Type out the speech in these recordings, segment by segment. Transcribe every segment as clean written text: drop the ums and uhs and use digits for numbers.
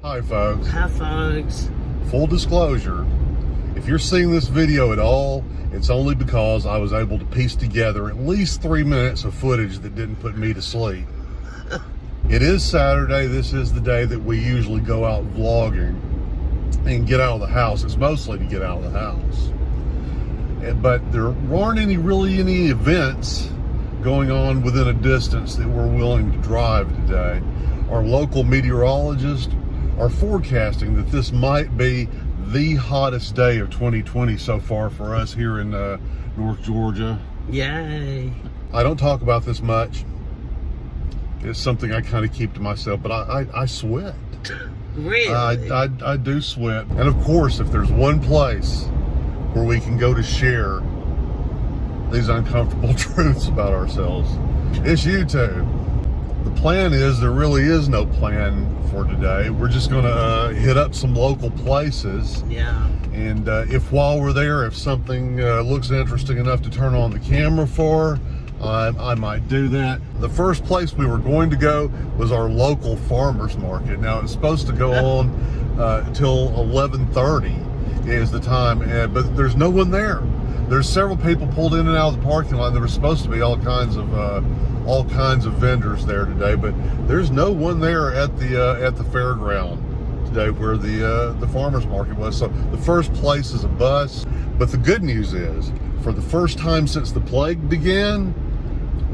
Hi folks. Hi folks. Full disclosure, if you're seeing this video at all, it's only because I was able to piece together at least 3 minutes of footage that didn't put me to sleep. It is Saturday. This is the day that we usually go out vlogging and get out of the house. It's mostly to get out of the house. But there aren't really any events going on within a distance that we're willing to drive today. Our local meteorologist are forecasting that this might be the hottest day of 2020 so far for us here in North Georgia. Yay. I don't talk about this much. It's something I kind of keep to myself, but I sweat. Really? I do sweat. And of course, if there's one place where we can go to share these uncomfortable truths about ourselves, it's YouTube. The plan is, there really is no plan for today. We're just gonna hit up some local places. Yeah. And if while we're there, if something looks interesting enough to turn on the camera for, I might do that. The first place we were going to go was our local farmer's market. Now it's supposed to go on till 11:30 is the time, but there's no one there. There's several people pulled in and out of the parking lot. There were supposed to be all kinds of vendors there today, but there's no one there at the fairground today where the farmers market was. So the first place is a bust. But the good news is, for the first time since the plague began,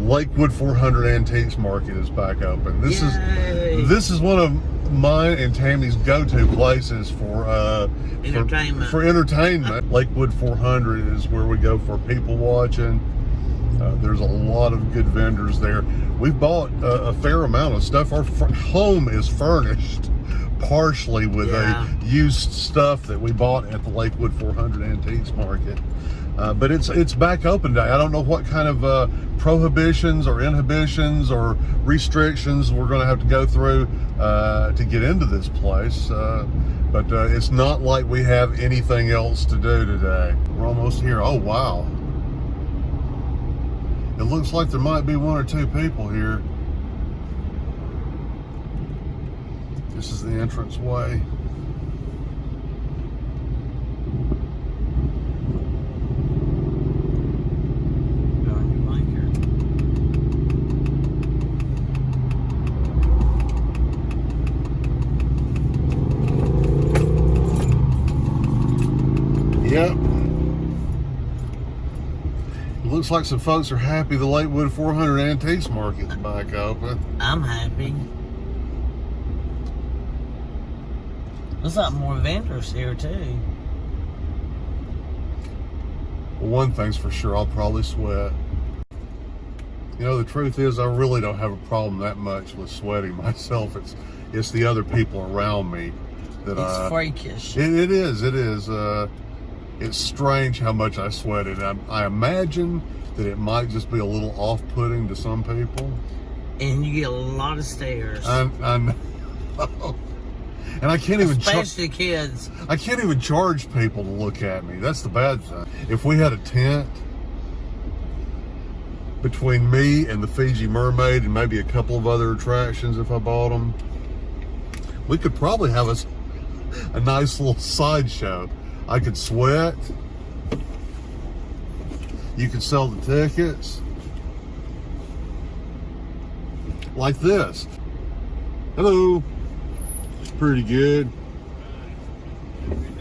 Lakewood 400 Antiques Market is back open. This is one of mine and Tammy's go-to places for entertainment. Lakewood 400 is where we go for people watching. There's a lot of good vendors there. We've bought a fair amount of stuff. Our home is furnished partially with used stuff that we bought at the Lakewood 400 Antiques Market. But it's back open today. I don't know what kind of prohibitions or inhibitions or restrictions we're going to have to go through to get into this place. But it's not like we have anything else to do today. We're almost here. Oh, wow. It looks like there might be one or two people here. This is the entrance way. Yep. Looks like some folks are happy the Lakewood 400 Antiques Market's back open. I'm happy. Looks like more vendors here too. Well, one thing's for sure, I'll probably sweat. You know, the truth is, I really don't have a problem that much with sweating myself. It's the other people around me that it's freakish. It is. It's strange how much I sweated. I imagine that it might just be a little off-putting to some people. And you get a lot of stares. I know. And I can't even especially kids. I can't even charge people to look at me. That's the bad thing. If we had a tent between me and the Fiji Mermaid and maybe a couple of other attractions if I bought them, we could probably have a nice little sideshow. I could sweat. You could sell the tickets. Like this. Hello. It's pretty good.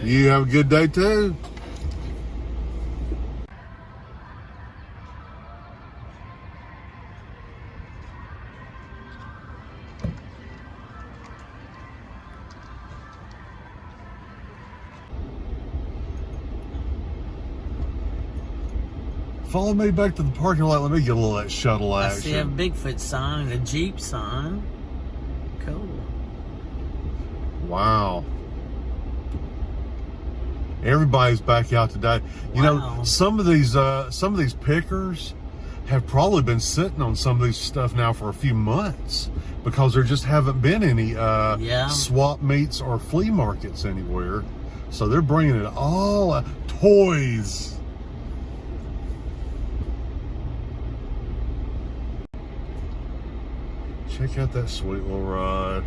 You have a good day too? Follow me back to the parking lot. Let me get a little of that shuttle action. I see a Bigfoot sign and a Jeep sign. Cool. Wow. Everybody's back out today. You know, some of these pickers have probably been sitting on some of these stuff now for a few months because there just haven't been any swap meets or flea markets anywhere. So they're bringing it all toys. Check out that sweet little ride.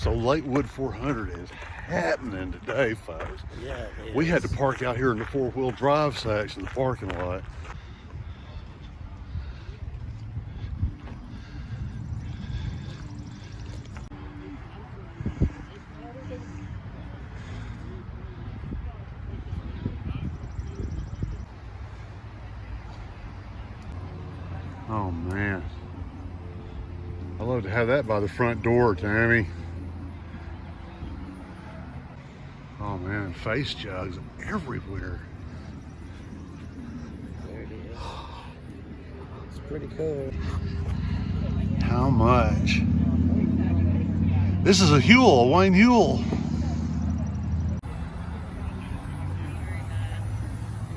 So Lakewood 400 is happening today, folks. Yeah, it is. We had to park out here in the four-wheel drive section of the parking lot. Oh man, I love to have that by the front door, Tammy. Oh man, face jugs everywhere. There it is. It's pretty cool. How much? This is a Huel, a Wayne Huel.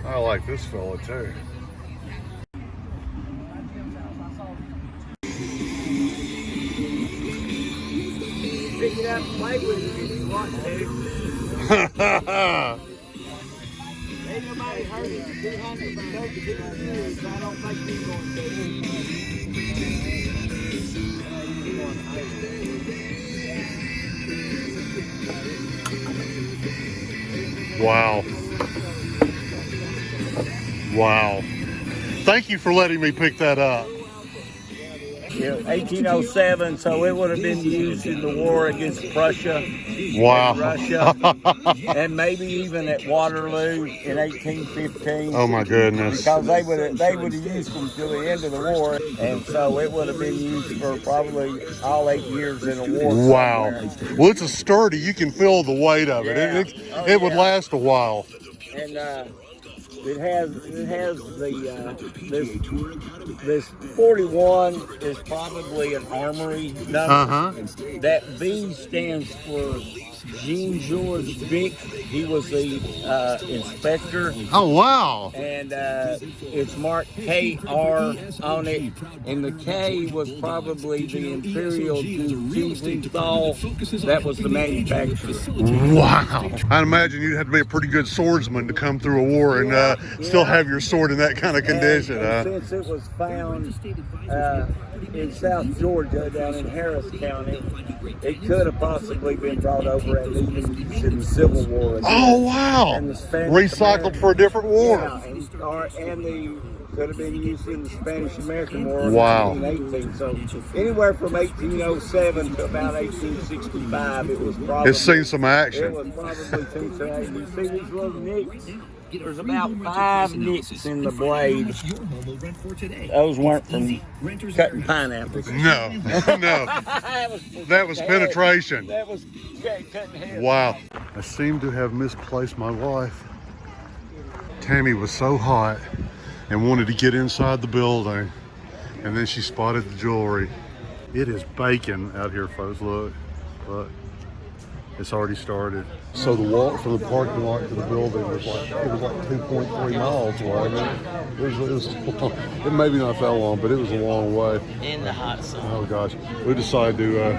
I like this fella too. Pick it up and play with it if you want to. Ain't nobody heard it. 232 years. I don't think he's going to. Wow. Wow. Thank you for letting me pick that up. Yeah, 1807, so it would have been used in the war against Prussia Wow. and Russia, and maybe even at Waterloo in 1815. Oh my goodness. Because they would have used them till the end of the war, and so it would have been used for probably all 8 years in a war. Wow. Somewhere. Well, it's a sturdy. You can feel the weight of it. Yeah. It would last a while. And it has the this 41 is probably an armory number. That B stands for Jean Georges Vic. He was the inspector. Oh wow. And it's marked KR on it, and the K was probably the Imperial Tiefenthal. That was the manufacturer. Wow. I'd imagine you'd have to be a pretty good swordsman to come through a war and still have your sword in that kind of condition. And since it was found in South Georgia, down in Harris County, it could have possibly been brought over and even used in the Civil War. Oh wow. And the recycled for a different war. Yeah, and the could have been used in the Spanish-American War. Wow. In 1818. So anywhere from 1807 to about 1865, it was probably. It's seen some action. It was probably seen some action. You see these little nicks? There's about 5 nicks in the blade. Those weren't from cutting pineapples. No, no. That was penetration. That was cutting hair. Wow. I seem to have misplaced my wife. Tammy was so hot and wanted to get inside the building, and then she spotted the jewelry. It is baking out here, folks. Look. It's already started. So the walk from the parking lot to the building was like 2.3 miles away. It may be not that long, but it was a long way. In the hot sun. Oh gosh, we decided to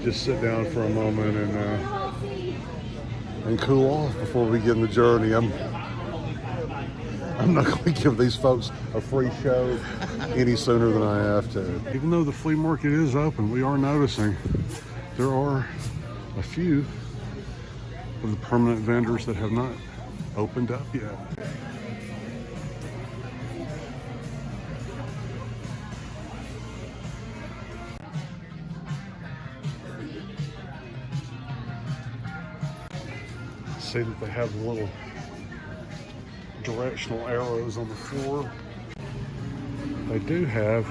just sit down for a moment and cool off before we get in the journey. I'm not going to give these folks a free show any sooner than I have to. Even though the flea market is open, we are noticing there are a few of the permanent vendors that have not opened up yet. See that they have the little directional arrows on the floor. They do have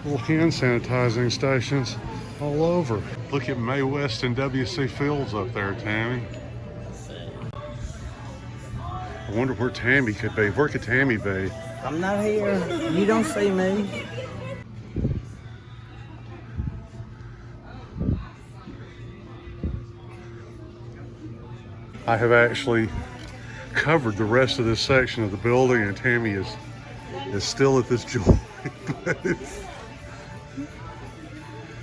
little hand sanitizing stations all over. Look at May West and WC Fields up there, Tammy. I wonder where Tammy could be. Where could Tammy be? I'm not here. You don't see me. I have actually covered the rest of this section of the building, and Tammy is still at this jewelry place.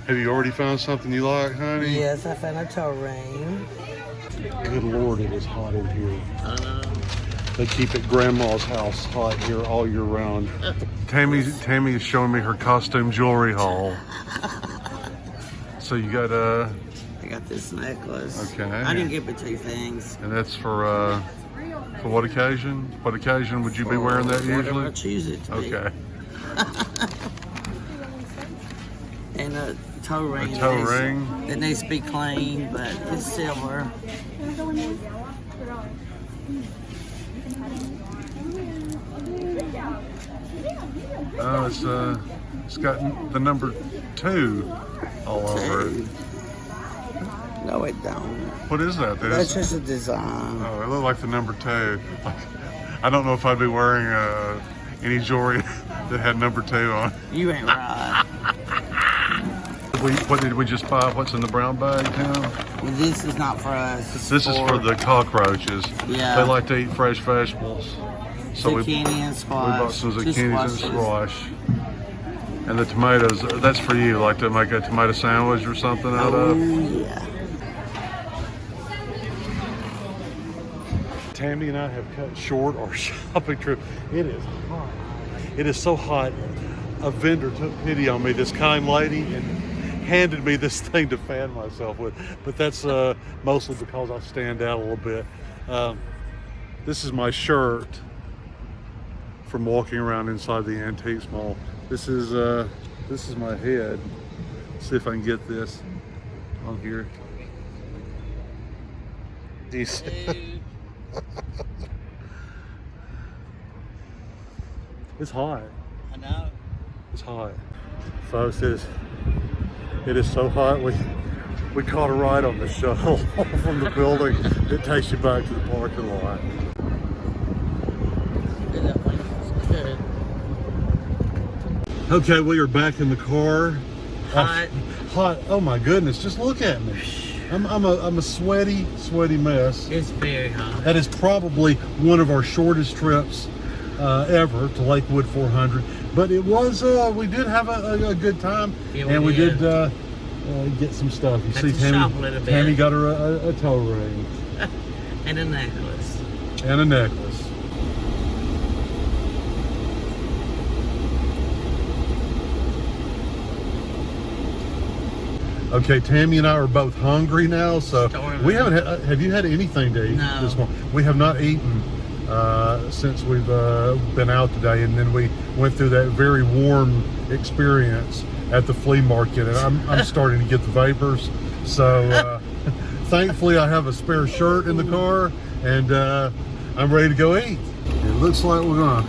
Have you already found something you like, honey? Yes, I found a toe ring. Good Lord, it is hot in here. I know. They keep at Grandma's house hot here all year round. Tammy is showing me her costume jewelry haul. So you got I got this necklace. Okay. I didn't get but 2 things. And that's for what occasion? What occasion would you be wearing that Whatever usually? I choose it to be. Okay. And a toe ring. A toe ring. That needs to be clean, but it's silver. Oh, it's got the number 2 all over it. No, it don't. What is that? That's just a design. Oh, it looked like the number 2. I don't know if I'd be wearing any jewelry that had number 2 on. You ain't right. What did we just buy? What's in the brown bag, Tim? Well, this is not for us. This is for the cockroaches. Yeah. They like to eat fresh vegetables. So zucchini and squash. We bought some zucchinis and Two squash. And the tomatoes, that's for you, like to make a tomato sandwich or something out of? Yeah. Tammy and I have cut short our shopping trip. It is hot. It is so hot. A vendor took pity on me, this kind lady, and handed me this thing to fan myself with. But that's mostly because I stand out a little bit. This is my shirt from walking around inside the Antiques Mall. This is my head. Let's see if I can get this on here. It's hot. I know. It's hot. Folks, it is so hot. We caught a ride on the shuttle from the building that takes you back to the parking lot. Good. Okay, we are back in the car. Hot. Hot. Oh my goodness! Just look at me. I'm a sweaty mess. It's very hot. That is probably one of our shortest trips ever to Lakewood 400. But it was, we did have a good time. Yeah, and we did get some stuff. You see, Tammy got her a toe ring. And a necklace. And a necklace. Okay, Tammy and I are both hungry now, so we haven't had, have you had anything to eat this morning? We have not eaten since we've been out today, and then we went through that very warm experience at the flea market, and I'm starting to get the vapors. So thankfully I have a spare shirt in the car, and I'm ready to go eat. It looks like we're gonna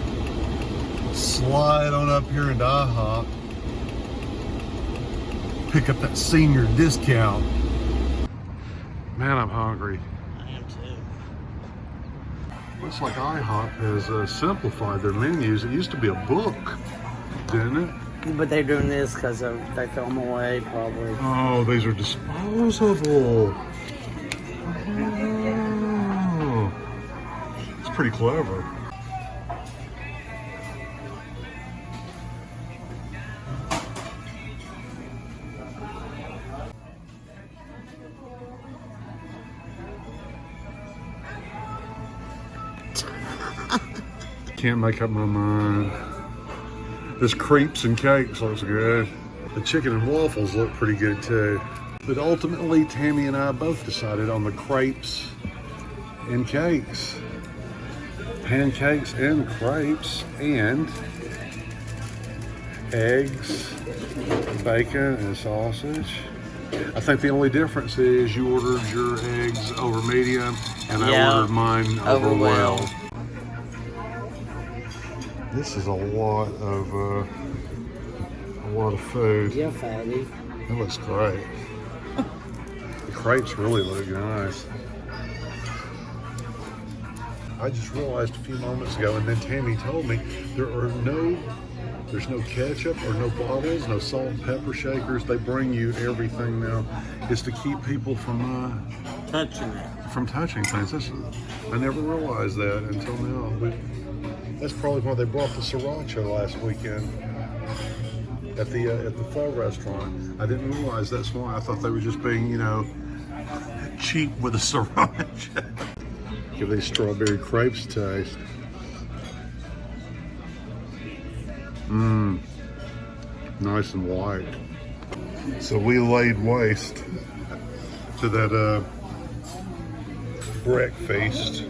slide on up here into IHOP, pick up that senior discount. Man, I'm hungry. I am too. Looks like IHOP has simplified their menus. It used to be a book, didn't it? But they're doing this because they throw them away, probably. Oh, these are disposable. Oh, it's pretty clever. Can't make up my mind. This crepes and cakes looks good. The chicken and waffles look pretty good too. But ultimately, Tammy and I both decided on the crepes and cakes. Pancakes and crepes and eggs, bacon, and sausage. I think the only difference is you ordered your eggs over medium and I ordered mine over well. This is a lot of food. Yeah, fatty. It looks great. The crepes really look nice. I just realized a few moments ago, and then Tammy told me there's no ketchup or no bottles, no salt and pepper shakers. They bring you everything now. It's to keep people from touching things. I never realized that until now. But that's probably why they brought the sriracha last weekend at the pho restaurant. I didn't realize that's why. I thought they were just being, cheap with the sriracha. Give these strawberry crepes a taste. Mmm, nice and white. So we laid waste to that breakfast.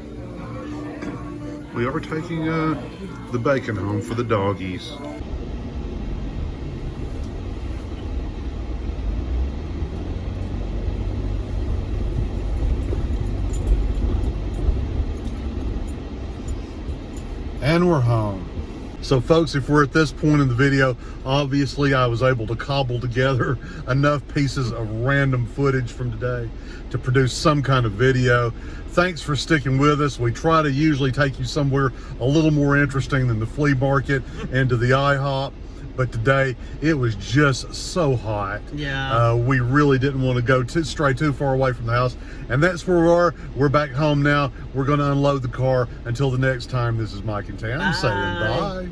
We are taking the bacon home for the doggies. And we're home. So folks, if we're at this point in the video, obviously I was able to cobble together enough pieces of random footage from today to produce some kind of video. Thanks for sticking with us. We try to usually take you somewhere a little more interesting than the flea market and to the IHOP. But today it was just so hot. Yeah. We really didn't want to go stray too far away from the house. And that's where we are. We're back home now. We're going to unload the car. Until the next time, this is Mike and Tam saying bye.